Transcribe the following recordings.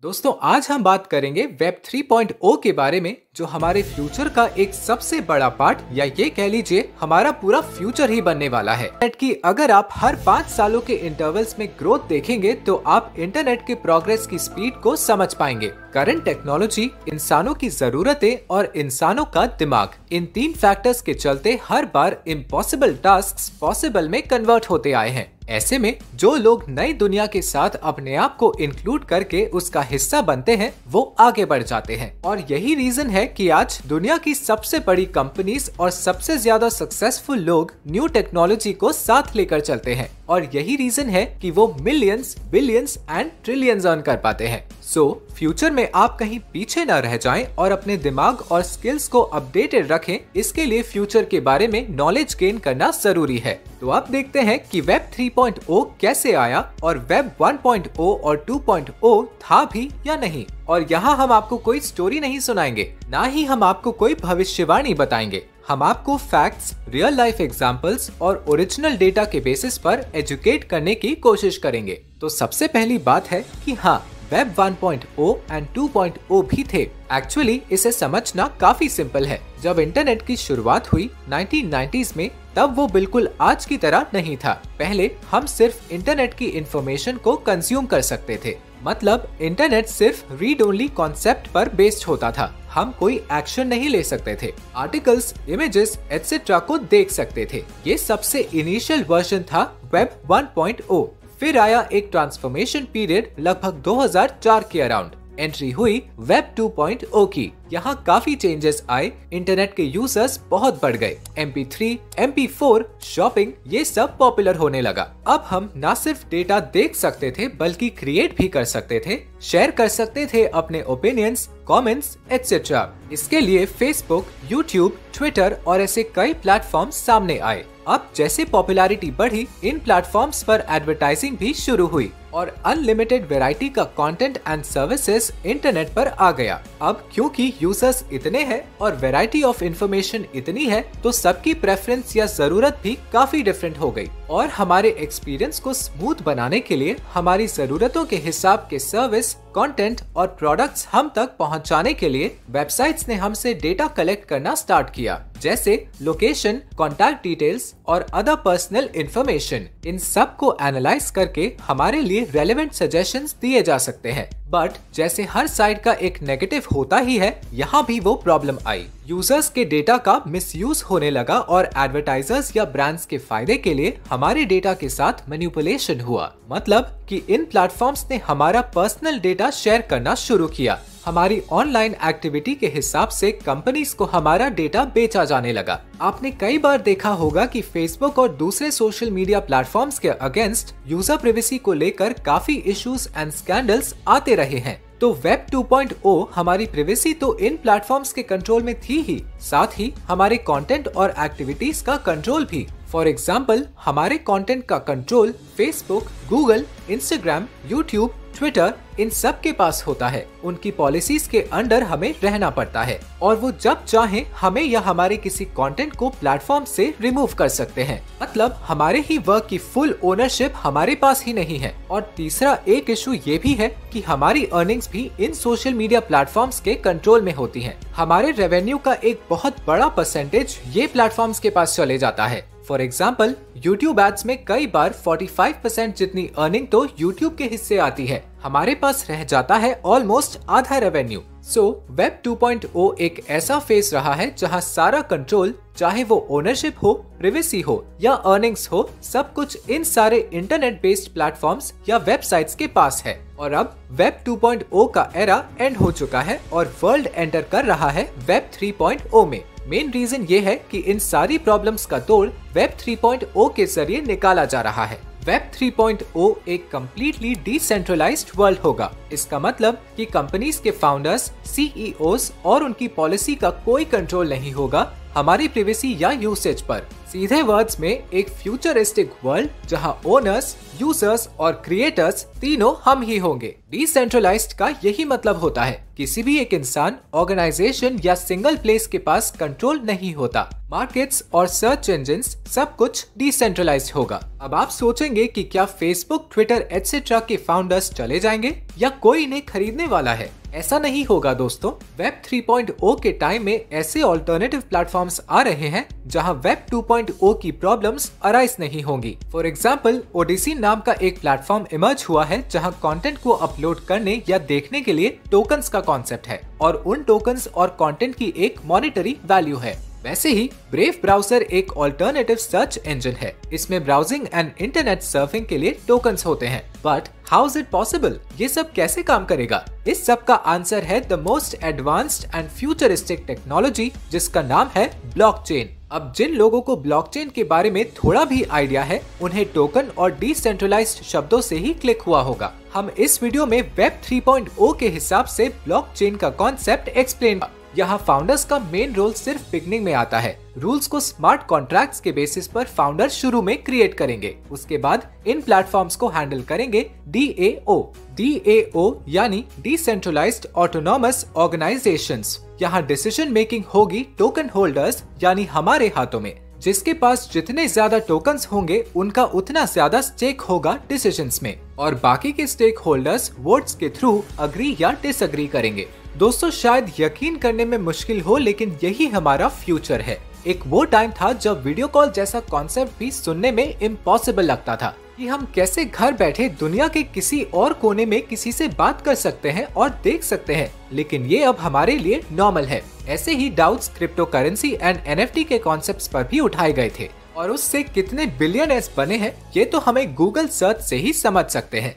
दोस्तों आज हम बात करेंगे वेब 3.0 के बारे में, जो हमारे फ्यूचर का एक सबसे बड़ा पार्ट या ये कह लीजिए हमारा पूरा फ्यूचर ही बनने वाला है। इंटरनेट की अगर आप हर 5 सालों के इंटरवल्स में ग्रोथ देखेंगे तो आप इंटरनेट के प्रोग्रेस की स्पीड को समझ पाएंगे। करंट टेक्नोलॉजी, इंसानों की जरूरतें और इंसानों का दिमाग, इन 3 फैक्टर्स के चलते हर बार इम्पॉसिबल टास्क्स पॉसिबल में कन्वर्ट होते आए हैं। ऐसे में जो लोग नई दुनिया के साथ अपने आप को इंक्लूड करके उसका हिस्सा बनते हैं वो आगे बढ़ जाते हैं, और यही रीजन है कि आज दुनिया की सबसे बड़ी कंपनीज और सबसे ज्यादा सक्सेसफुल लोग न्यू टेक्नोलॉजी को साथ लेकर चलते हैं, और यही रीजन है कि वो millions, billions and trillions earn कर पाते हैं। सो फ्यूचर में आप कहीं पीछे न रह जाएं और अपने दिमाग और स्किल्स को अपडेटेड रखें, इसके लिए फ्यूचर के बारे में नॉलेज गेन करना जरूरी है। तो अब देखते हैं कि वेब 3.0 कैसे आया और वेब 1.0 और 2.0 था भी या नहीं। और यहाँ हम आपको कोई स्टोरी नहीं सुनाएंगे, ना ही हम आपको कोई भविष्यवाणी बताएंगे। हम आपको फैक्ट्स, रियल लाइफ एग्जांपल्स और ओरिजिनल डेटा के बेसिस पर एजुकेट करने की कोशिश करेंगे। तो सबसे पहली बात है कि हाँ, वेब 1.0 एंड 2.0 भी थे। एक्चुअली इसे समझना काफी सिंपल है। जब इंटरनेट की शुरुआत हुई 1990s में, तब वो बिल्कुल आज की तरह नहीं था। पहले हम सिर्फ इंटरनेट की इंफॉर्मेशन को कंज्यूम कर सकते थे, मतलब इंटरनेट सिर्फ रीड ओनली कॉन्सेप्ट पर बेस्ड होता था। हम कोई एक्शन नहीं ले सकते थे, आर्टिकल्स, इमेजेस एटसेट्रा को देख सकते थे। ये सबसे इनिशियल वर्जन था वेब 1.0। फिर आया एक ट्रांसफॉर्मेशन पीरियड लगभग 2004 के अराउंड। एंट्री हुई वेब 2.0 की। यहाँ काफी चेंजेस आए, इंटरनेट के यूजर्स बहुत बढ़ गए। MP3, MP4, शॉपिंग, ये सब पॉपुलर होने लगा। अब हम न सिर्फ डेटा देख सकते थे बल्कि क्रिएट भी कर सकते थे, शेयर कर सकते थे अपने ओपिनियंस, कमेंट्स एटसेट्रा। इसके लिए फेसबुक, यूट्यूब, ट्विटर और ऐसे कई प्लेटफॉर्म सामने आए। अब जैसे पॉपुलैरिटी बढ़ी, इन प्लेटफॉर्म्स पर एडवर्टाइजिंग भी शुरू हुई और अनलिमिटेड वैरायटी का कंटेंट एंड सर्विसेज इंटरनेट पर आ गया। अब क्योंकि यूजर्स इतने हैं और वैरायटी ऑफ इंफॉर्मेशन इतनी है, तो सबकी प्रेफरेंस या जरूरत भी काफी डिफरेंट हो गई। और हमारे एक्सपीरियंस को स्मूथ बनाने के लिए हमारी जरूरतों के हिसाब के सर्विस, कंटेंट और प्रोडक्ट्स हम तक पहुंचाने के लिए वेबसाइट्स ने हमसे डेटा कलेक्ट करना स्टार्ट किया, जैसे लोकेशन, कॉन्टैक्ट डिटेल्स और अदर पर्सनल इंफॉर्मेशन। इन सब को एनालाइज करके हमारे लिए रेलेवेंट सजेशंस दिए जा सकते हैं। बट जैसे हर साइट का एक नेगेटिव होता ही है, यहाँ भी वो प्रॉब्लम आई। यूजर्स के डेटा का मिसयूज होने लगा और एडवर्टाइजर्स या ब्रांड्स के फायदे के लिए हमारे डेटा के साथ मैनिपुलेशन हुआ। मतलब कि इन प्लेटफॉर्म्स ने हमारा पर्सनल डेटा शेयर करना शुरू किया। हमारी ऑनलाइन एक्टिविटी के हिसाब से कंपनीज को हमारा डेटा बेचा जाने लगा। आपने कई बार देखा होगा कि फेसबुक और दूसरे सोशल मीडिया प्लेटफॉर्म्स के अगेंस्ट यूजर प्राइवेसी को लेकर काफी इश्यूज एंड स्कैंडल्स आते रहे हैं। तो वेब 2.0 हमारी प्राइवेसी तो इन प्लेटफॉर्म्स के कंट्रोल में थी ही, साथ ही हमारे कंटेंट और एक्टिविटीज का कंट्रोल भी। फॉर एग्जाम्पल, हमारे कंटेंट का control Facebook, Google, Instagram, YouTube, Twitter, इन सब के पास होता है। उनकी पॉलिसीज के अंडर हमें रहना पड़ता है और वो जब चाहे हमें या हमारे किसी कंटेंट को प्लेटफॉर्म से रिमूव कर सकते हैं। मतलब हमारे ही वर्क की फुल ओनरशिप हमारे पास ही नहीं है। और तीसरा एक इशू ये भी है कि हमारी अर्निंग्स भी इन सोशल मीडिया प्लेटफॉर्म्स के कंट्रोल में होती हैं। हमारे रेवेन्यू का एक बहुत बड़ा परसेंटेज ये प्लेटफॉर्म्स के पास चले जाता है। फॉर एग्जाम्पल, यूट्यूब एड्स में कई बार 45% जितनी अर्निंग तो यूट्यूब के हिस्से आती है। हमारे पास रह जाता है ऑलमोस्ट आधा रेवेन्यू। सो वेब 2.0 एक ऐसा फेज रहा है जहां सारा कंट्रोल, चाहे वो ओनरशिप हो, प्राइवेसी हो या अर्निंग्स हो, सब कुछ इन सारे इंटरनेट बेस्ड प्लेटफॉर्म्स या वेबसाइट्स के पास है। और अब वेब 2.0 का एरा एंड हो चुका है और वर्ल्ड एंटर कर रहा है वेब 3.0 में। मेन रीजन ये है कि इन सारी प्रॉब्लम्स का तोड़ वेब 3.0 के जरिए निकाला जा रहा है। वेब 3.0 एक कम्प्लीटली डिसेंट्रलाइज्ड वर्ल्ड होगा। इसका मतलब कि कंपनीज के फाउंडर्स, CEOs और उनकी पॉलिसी का कोई कंट्रोल नहीं होगा हमारी प्राइवेसी या यूसेज पर। सीधे वर्ड्स में एक फ्यूचरिस्टिक वर्ल्ड जहां ओनर्स, यूजर्स और क्रिएटर्स तीनों हम ही होंगे। डिसेंट्रलाइज्ड का यही मतलब होता है किसी भी एक इंसान, ऑर्गेनाइजेशन या सिंगल प्लेस के पास कंट्रोल नहीं होता। मार्केट्स और सर्च इंजिन्स सब कुछ डिसेंट्रलाइज्ड होगा। अब आप सोचेंगे कि क्या फेसबुक, ट्विटर एटसेट्रा के फाउंडर्स चले जाएंगे या कोई इन्हें खरीदने वाला है? ऐसा नहीं होगा दोस्तों। वेब 3.0 के टाइम में ऐसे ऑल्टरनेटिव प्लेटफॉर्म्स आ रहे हैं जहां वेब 2.0 की प्रॉब्लम्स अराइज नहीं होंगी। फॉर एग्जांपल, ओडिसी नाम का एक प्लेटफॉर्म इमर्ज हुआ है जहां कंटेंट को अपलोड करने या देखने के लिए टोकन्स का कॉन्सेप्ट है और उन टोकन्स और कंटेंट की एक मॉनेटरी वैल्यू है। वैसे ही ब्रेव ब्राउजर एक ऑल्टरनेटिव सर्च इंजन है। इसमें ब्राउजिंग एंड इंटरनेट सर्फिंग के लिए टोकन्स होते हैं। But how is it possible? ये सब कैसे काम करेगा? इस सब का आंसर है the most advanced and futuristic technology जिसका नाम है ब्लॉकचेन। अब जिन लोगों को ब्लॉकचेन के बारे में थोड़ा भी आइडिया है उन्हें टोकन और डिसेंट्रलाइज्ड शब्दों से ही क्लिक हुआ होगा। हम इस वीडियो में वेब 3.0 के हिसाब से ब्लॉकचेन का कॉन्सेप्ट एक्सप्लेन। यहाँ फाउंडर्स का मेन रोल सिर्फ बिगनिंग में आता है। रूल्स को स्मार्ट कॉन्ट्रैक्ट्स के बेसिस पर फाउंडर शुरू में क्रिएट करेंगे। उसके बाद इन प्लेटफॉर्म्स को हैंडल करेंगे DAO यानी डिसेंट्रलाइज्ड ऑटोनॉमस ऑर्गेनाइजेशंस। यहाँ डिसीजन मेकिंग होगी टोकन होल्डर्स यानी हमारे हाथों में। जिसके पास जितने ज्यादा टोकन्स होंगे उनका उतना ज्यादा स्टेक होगा डिसीजंस में और बाकी के स्टेक होल्डर्स वोट्स के थ्रू अग्री या डिसअग्री करेंगे। दोस्तों, शायद यकीन करने में मुश्किल हो लेकिन यही हमारा फ्यूचर है। एक वो टाइम था जब वीडियो कॉल जैसा कॉन्सेप्ट भी सुनने में इम्पॉसिबल लगता था कि हम कैसे घर बैठे दुनिया के किसी और कोने में किसी से बात कर सकते हैं और देख सकते हैं, लेकिन ये अब हमारे लिए नॉर्मल है। ऐसे ही doubts crypto currency and NFT के कॉन्सेप्ट्स पर भी उठाए गए थे और उससे कितने बिलियनर्स बने हैं ये तो हमें गूगल सर्च से ही समझ सकते हैं।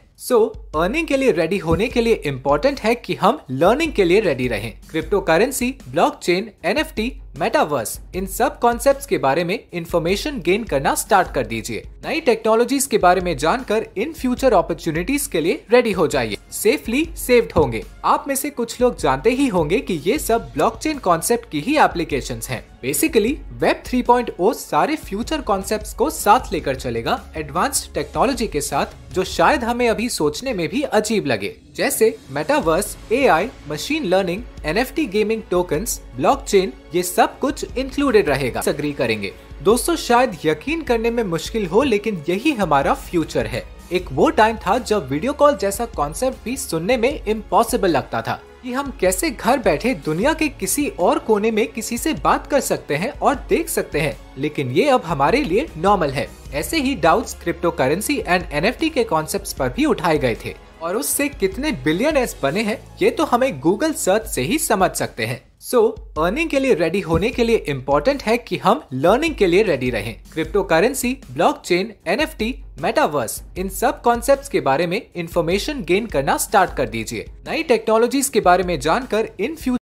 अर्निंग के लिए रेडी होने के लिए इम्पोर्टेंट है कि हम लर्निंग के लिए रेडी रहें। Cryptocurrency, blockchain, NFT, metaverse, इन सब कॉन्सेप्ट्स के बारे में इंफॉर्मेशन गेन करना स्टार्ट कर दीजिए। नई टेक्नोलॉजीज के बारे में जानकर इन फ्यूचर अपॉर्चुनिटीज के लिए रेडी हो जाइए। सेफली सेव्ड होंगे। आप में से कुछ लोग जानते ही होंगे कि ये सब ब्लॉकचेन कॉन्सेप्ट की ही एप्लीकेशंस हैं। बेसिकली वेब 3.0 सारे फ्यूचर कॉन्सेप्ट्स को साथ लेकर चलेगा एडवांस्ड टेक्नोलॉजी के साथ, जो शायद हमें अभी सोचने में भी अजीब लगे, जैसे metaverse, AI, machine learning, NFT gaming tokens, blockchain, ये सब कुछ इंक्लूडेड रहेगा। अग्री करेंगे दोस्तों, शायद यकीन करने में मुश्किल हो लेकिन यही हमारा फ्यूचर है। एक वो टाइम था जब वीडियो कॉल जैसा कॉन्सेप्ट भी सुनने में इम्पॉसिबल लगता था कि हम कैसे घर बैठे दुनिया के किसी और कोने में किसी से बात कर सकते हैं और देख सकते हैं, लेकिन ये अब हमारे लिए नॉर्मल है। ऐसे ही doubts crypto currency and NFT के कॉन्सेप्ट्स पर भी उठाए गए थे और उससे कितने बिलियनर्स बने हैं ये तो हमें गूगल सर्च से ही समझ सकते हैं। अर्निंग के लिए रेडी होने के लिए इम्पोर्टेंट है कि हम लर्निंग के लिए रेडी रहें। Cryptocurrency, blockchain, NFT, metaverse, इन सब कॉन्सेप्ट्स के बारे में इंफॉर्मेशन गेन करना स्टार्ट कर दीजिए। नई टेक्नोलॉजीज के बारे में जानकर इन फ्यूचर